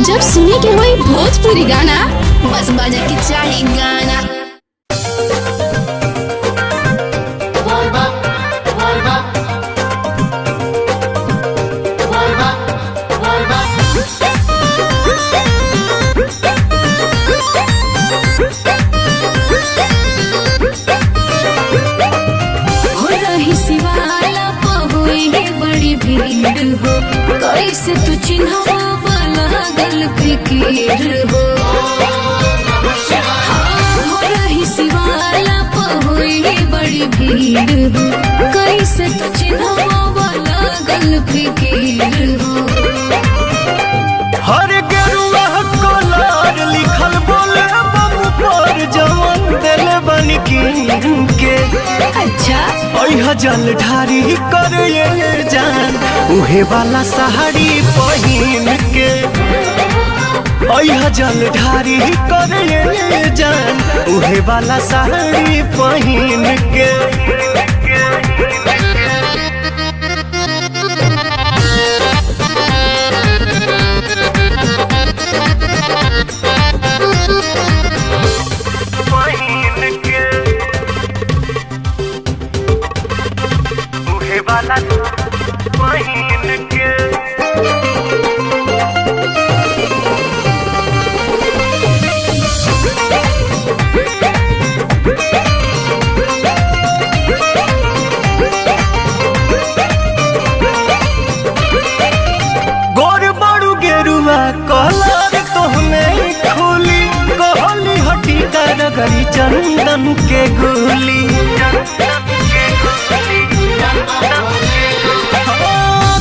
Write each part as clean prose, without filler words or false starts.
जब सुने के होई भोजपुरी गाना बस बजे के चाही गाना। कैसे तू चिन्हवा लागल फिकीर हो हो रही शिवाला पहुई बड़ी भीड़ हो कैसे तू चिन्हवा लागल फिकीर हो। हर गेरुआ कलर लिखल बोले बम पर जवन दिल बन के अच्छा जल ढारी कर जान उहे वाला साड़ी पहिन के जल ढारी कर जान उहे वाला साड़ी पहिन के। कलर तोहमें खुली कहली हटी गरी चंदन के गोली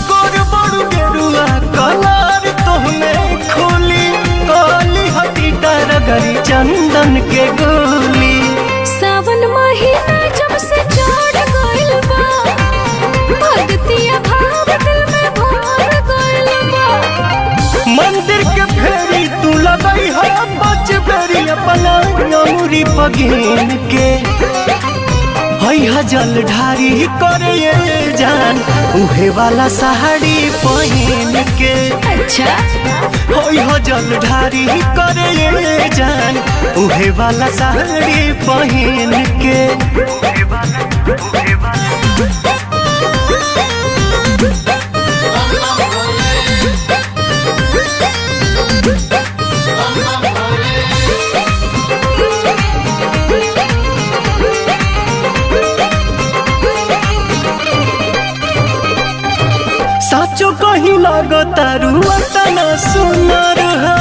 गोर बड़ू गेरुआ कलर तोहमें खुली कहली हटी गरी चंदन के गोली। सावन महीना जब से चढ़ गइल बा भक्तिया भाव दिल में भर गइल बा मंदिर के फेरी तू लगई है बच बेरी अपना नमुरी पगिन के जल ढारी करे जान उहे वाला साड़ी पहिन के। अच्छा जल ढारी करे जान उहे वाला साड़ी पहिन के। साचो कहीं लगता रुआ तना सुनर हो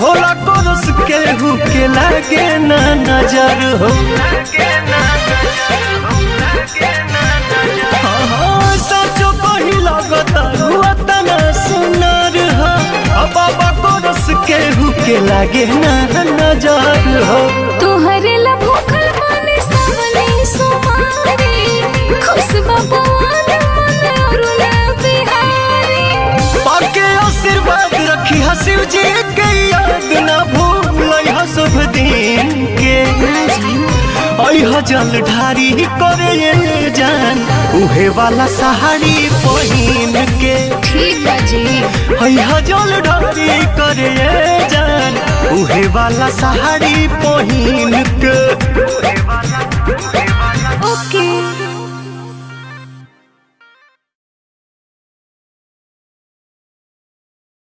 भोला कोरस केहू के लागे ना नजर हो। साचो कहीं लगता रुआ तना सुनर हो बाबा कोरस केहू के लागे ना नजर हो। तोहरे ला भूखल माने सावली सुमारी खुश भगवान मन अरुणा बिहारी पाके आशीर्वाद रखी शिव जी के याद ना भूल शुभ दिन के। जल ढारी करे जान उहे वाला साड़ी पहिन के। ठीक बाजी जल ढारी करे जान उहे वाला साड़ी पहिन के।